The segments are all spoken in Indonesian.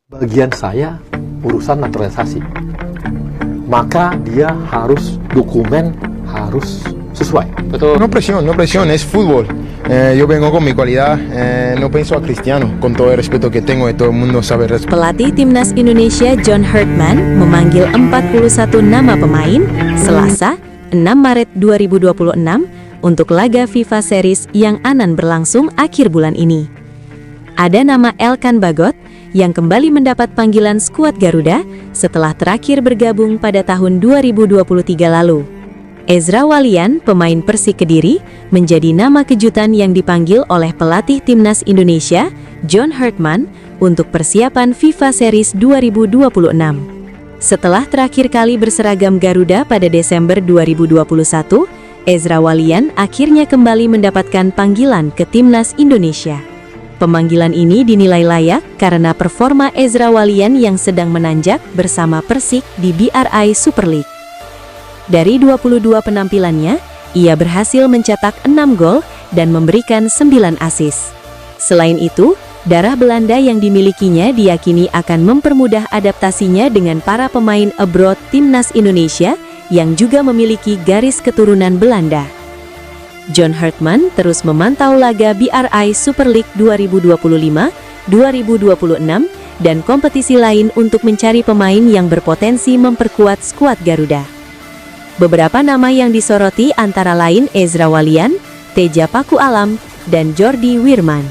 Bagian saya urusan naturalisasi, maka dia harus dokumen harus sesuai. Betul. No presión, es fútbol. Yo vengo con mi cualidad, no pienso a Cristiano, con todo el respeto que tengo y todo el mundo sabe respetar. Pelatih Timnas Indonesia John Herdman memanggil 41 nama pemain Selasa, 6 Maret 2026 untuk laga FIFA Series yang akan berlangsung akhir bulan ini. Ada nama Elkan Bagot yang kembali mendapat panggilan skuad Garuda setelah terakhir bergabung pada tahun 2023 lalu. Ezra Walian, pemain Persik Kediri, menjadi nama kejutan yang dipanggil oleh pelatih Timnas Indonesia, John Herdman, untuk persiapan FIFA Series 2026. Setelah terakhir kali berseragam Garuda pada Desember 2021, Ezra Walian akhirnya kembali mendapatkan panggilan ke Timnas Indonesia. Pemanggilan ini dinilai layak karena performa Ezra Walian yang sedang menanjak bersama Persik di BRI Super League. Dari 22 penampilannya, ia berhasil mencetak 6 gol dan memberikan 9 assist. Selain itu, darah Belanda yang dimilikinya diyakini akan mempermudah adaptasinya dengan para pemain abroad Timnas Indonesia yang juga memiliki garis keturunan Belanda. John Herdman terus memantau laga BRI Super League 2025, 2026, dan kompetisi lain untuk mencari pemain yang berpotensi memperkuat skuad Garuda. Beberapa nama yang disoroti antara lain Ezra Walian, Teja Paku Alam, dan Jordi Wirman.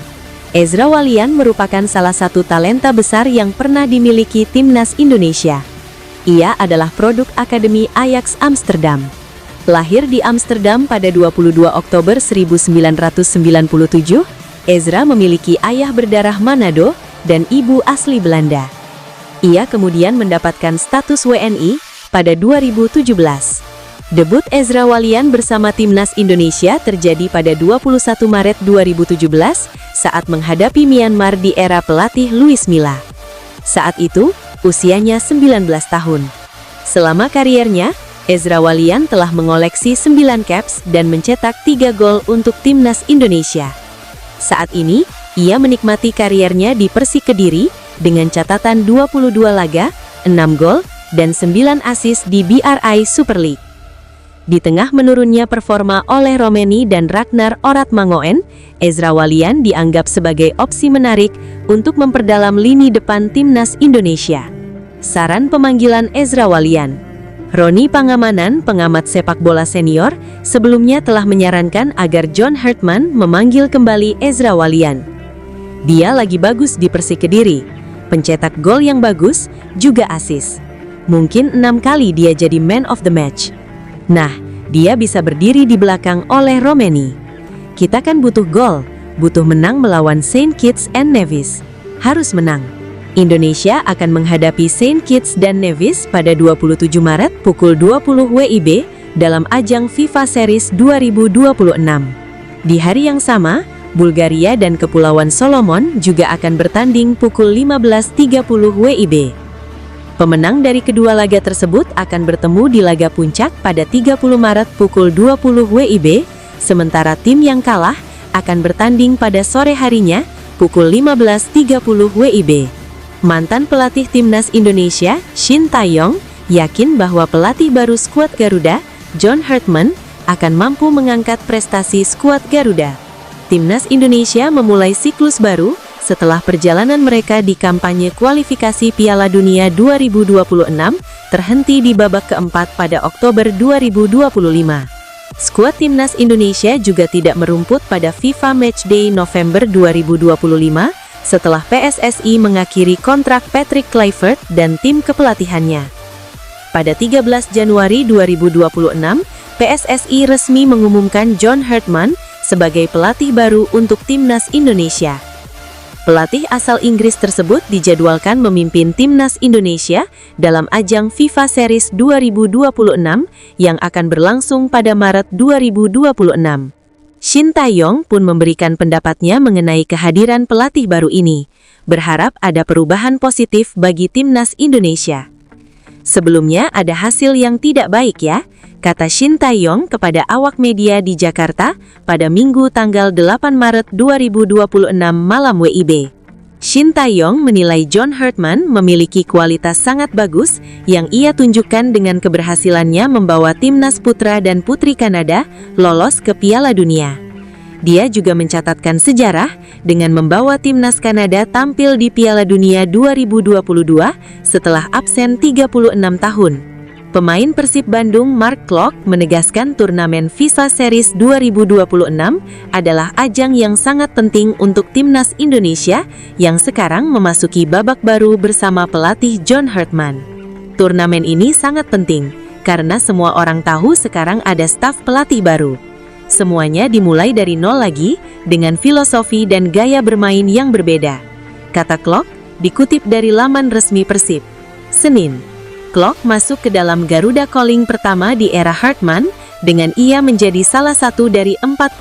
Ezra Walian merupakan salah satu talenta besar yang pernah dimiliki Timnas Indonesia. Ia adalah produk Akademi Ajax Amsterdam. Lahir di Amsterdam pada 22 Oktober 1997, Ezra memiliki ayah berdarah Manado dan ibu asli Belanda. Ia kemudian mendapatkan status WNI pada 2017. Debut Ezra Walian bersama Timnas Indonesia terjadi pada 21 Maret 2017 saat menghadapi Myanmar di era pelatih Luis Milla. Saat itu, usianya 19 tahun. Selama kariernya, Ezra Walian telah mengoleksi 9 caps dan mencetak 3 gol untuk Timnas Indonesia. Saat ini, ia menikmati kariernya di Persik Kediri dengan catatan 22 laga, 6 gol, dan 9 assist di BRI Super League. Di tengah menurunnya performa oleh Romeni dan Ragnar Oratmangoen, Ezra Walian dianggap sebagai opsi menarik untuk memperdalam lini depan Timnas Indonesia. Saran pemanggilan Ezra Walian. Roni Pangamanan, pengamat sepak bola senior, sebelumnya telah menyarankan agar John Herdman memanggil kembali Ezra Walian. Dia lagi bagus di Persik Kediri, pencetak gol yang bagus, juga assist. Mungkin 6 kali dia jadi man of the match. Nah, dia bisa berdiri di belakang oleh Romeni. Kita kan butuh gol, butuh menang melawan Saint Kitts and Nevis. Harus menang. Indonesia akan menghadapi Saint Kitts dan Nevis pada 27 Maret pukul 20 WIB dalam ajang FIFA Series 2026. Di hari yang sama, Bulgaria dan Kepulauan Solomon juga akan bertanding pukul 15.30 WIB. Pemenang dari kedua laga tersebut akan bertemu di laga puncak pada 30 Maret pukul 20 WIB, sementara tim yang kalah akan bertanding pada sore harinya pukul 15.30 WIB. Mantan pelatih Timnas Indonesia, Shin Tae-yong, yakin bahwa pelatih baru skuad Garuda, John Herdman, akan mampu mengangkat prestasi skuad Garuda. Timnas Indonesia memulai siklus baru setelah perjalanan mereka di kampanye kualifikasi Piala Dunia 2026 terhenti di babak keempat pada Oktober 2025. Skuad Timnas Indonesia juga tidak merumput pada FIFA Matchday November 2025 setelah PSSI mengakhiri kontrak Patrick Kluivert dan tim kepelatihannya. Pada 13 Januari 2026, PSSI resmi mengumumkan John Herdman sebagai pelatih baru untuk Timnas Indonesia. Pelatih asal Inggris tersebut dijadwalkan memimpin Timnas Indonesia dalam ajang FIFA Series 2026 yang akan berlangsung pada Maret 2026. Shin Tae-yong pun memberikan pendapatnya mengenai kehadiran pelatih baru ini, berharap ada perubahan positif bagi Timnas Indonesia. Sebelumnya ada hasil yang tidak baik ya, kata Shin Tae-yong kepada awak media di Jakarta pada Minggu tanggal 8 Maret 2026 malam WIB. Shin Tae-yong menilai John Hartman memiliki kualitas sangat bagus yang ia tunjukkan dengan keberhasilannya membawa timnas putra dan putri Kanada lolos ke Piala Dunia. Dia juga mencatatkan sejarah dengan membawa timnas Kanada tampil di Piala Dunia 2022 setelah absen 36 tahun. Pemain Persib Bandung Mark Klok menegaskan turnamen FIFA Series 2026 adalah ajang yang sangat penting untuk timnas Indonesia yang sekarang memasuki babak baru bersama pelatih John Hartman. Turnamen ini sangat penting karena semua orang tahu sekarang ada staf pelatih baru. Semuanya dimulai dari nol lagi dengan filosofi dan gaya bermain yang berbeda, kata Klok dikutip dari laman resmi Persib. Senin, Klok masuk ke dalam Garuda Calling pertama di era Hartman dengan ia menjadi salah satu dari 41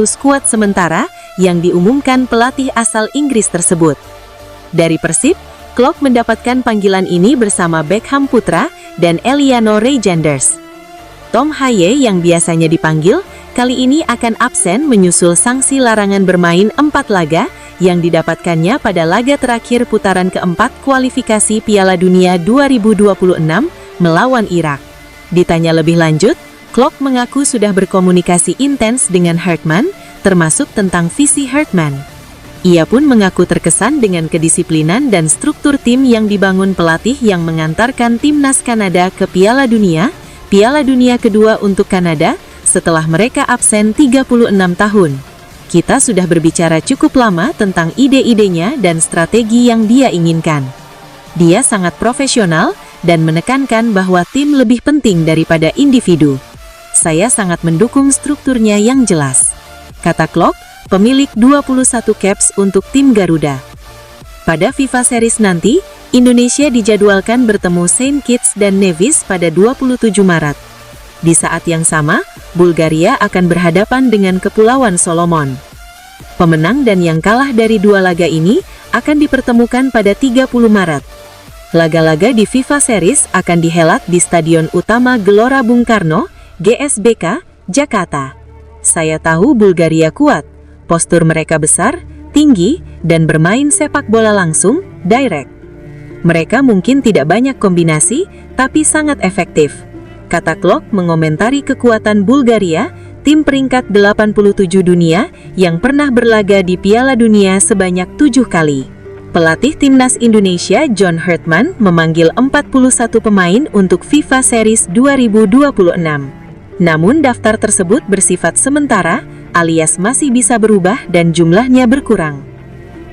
skuad sementara yang diumumkan pelatih asal Inggris tersebut. Dari Persib, Klok mendapatkan panggilan ini bersama Beckham Putra dan Eliano Reijnders. Tom Haye yang biasanya dipanggil, kali ini akan absen menyusul sanksi larangan bermain 4 laga yang didapatkannya pada laga terakhir putaran keempat kualifikasi Piala Dunia 2026 melawan Irak. Ditanya lebih lanjut, Klok mengaku sudah berkomunikasi intens dengan Hartman, termasuk tentang visi Hartman. Ia pun mengaku terkesan dengan kedisiplinan dan struktur tim yang dibangun pelatih yang mengantarkan timnas Kanada ke Piala Dunia kedua untuk Kanada, setelah mereka absen 36 tahun. Kita sudah berbicara cukup lama tentang ide-idenya dan strategi yang dia inginkan. Dia sangat profesional dan menekankan bahwa tim lebih penting daripada individu. Saya sangat mendukung strukturnya yang jelas, kata Klok, pemilik 21 caps untuk tim Garuda. Pada FIFA Series nanti, Indonesia dijadwalkan bertemu Saint Kitts dan Nevis pada 27 Maret. Di saat yang sama, Bulgaria akan berhadapan dengan Kepulauan Solomon. Pemenang dan yang kalah dari dua laga ini akan dipertemukan pada 30 Maret. Laga-laga di FIFA Series akan dihelat di Stadion Utama Gelora Bung Karno, GSBK, Jakarta. Saya tahu Bulgaria kuat, postur mereka besar, tinggi, dan bermain sepak bola langsung, direct. Mereka mungkin tidak banyak kombinasi, tapi sangat efektif, kata Klok mengomentari kekuatan Bulgaria, tim peringkat 87 dunia yang pernah berlaga di Piala Dunia sebanyak 7 kali. Pelatih timnas Indonesia John Hartman memanggil 41 pemain untuk FIFA Series 2026. Namun daftar tersebut bersifat sementara, alias masih bisa berubah dan jumlahnya berkurang.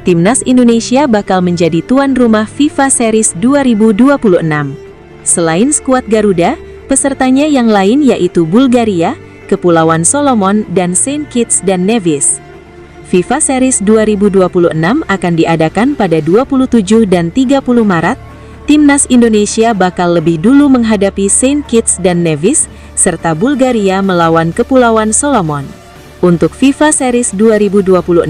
Timnas Indonesia bakal menjadi tuan rumah FIFA Series 2026. Selain skuad Garuda, pesertanya yang lain yaitu Bulgaria, Kepulauan Solomon, dan Saint Kitts dan Nevis. FIFA Series 2026 akan diadakan pada 27 dan 30 Maret. Timnas Indonesia bakal lebih dulu menghadapi Saint Kitts dan Nevis, serta Bulgaria melawan Kepulauan Solomon. Untuk FIFA Series 2026,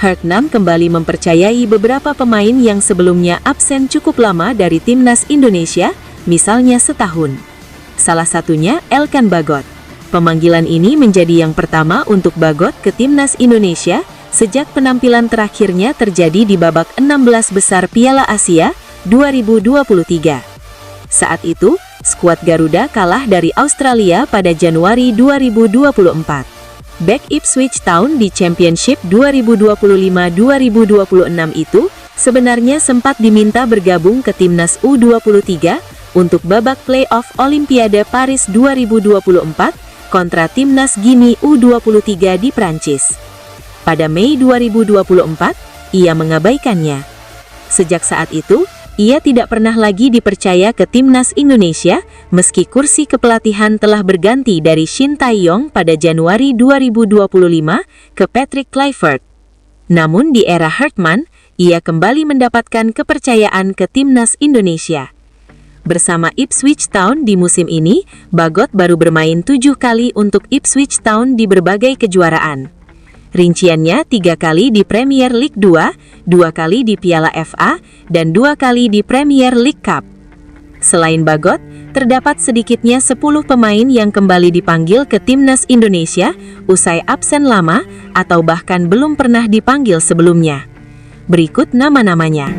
Hartman kembali mempercayai beberapa pemain yang sebelumnya absen cukup lama dari timnas Indonesia, misalnya setahun. Salah satunya Elkan Bagot. Pemanggilan ini menjadi yang pertama untuk Bagot ke timnas Indonesia sejak penampilan terakhirnya terjadi di babak 16 besar Piala Asia 2023. Saat itu, skuad Garuda kalah dari Australia pada Januari 2024. Back Ipswich Town di Championship 2025-2026 itu sebenarnya sempat diminta bergabung ke timnas U23 untuk babak playoff Olimpiade Paris 2024 kontra timnas Guinea U23 di Prancis. Pada Mei 2024, ia mengabaikannya. Sejak saat itu, ia tidak pernah lagi dipercaya ke timnas Indonesia, meski kursi kepelatihan telah berganti dari Shin Tae-yong pada Januari 2025 ke Patrick Kluivert. Namun di era Hartman, ia kembali mendapatkan kepercayaan ke timnas Indonesia. Bersama Ipswich Town di musim ini, Bagot baru bermain 7 kali untuk Ipswich Town di berbagai kejuaraan. Rinciannya 3 kali di Premier League 2, 2 kali di Piala FA, dan 2 kali di Premier League Cup. Selain Bagot, terdapat sedikitnya 10 pemain yang kembali dipanggil ke timnas Indonesia usai absen lama atau bahkan belum pernah dipanggil sebelumnya. Berikut nama-namanya.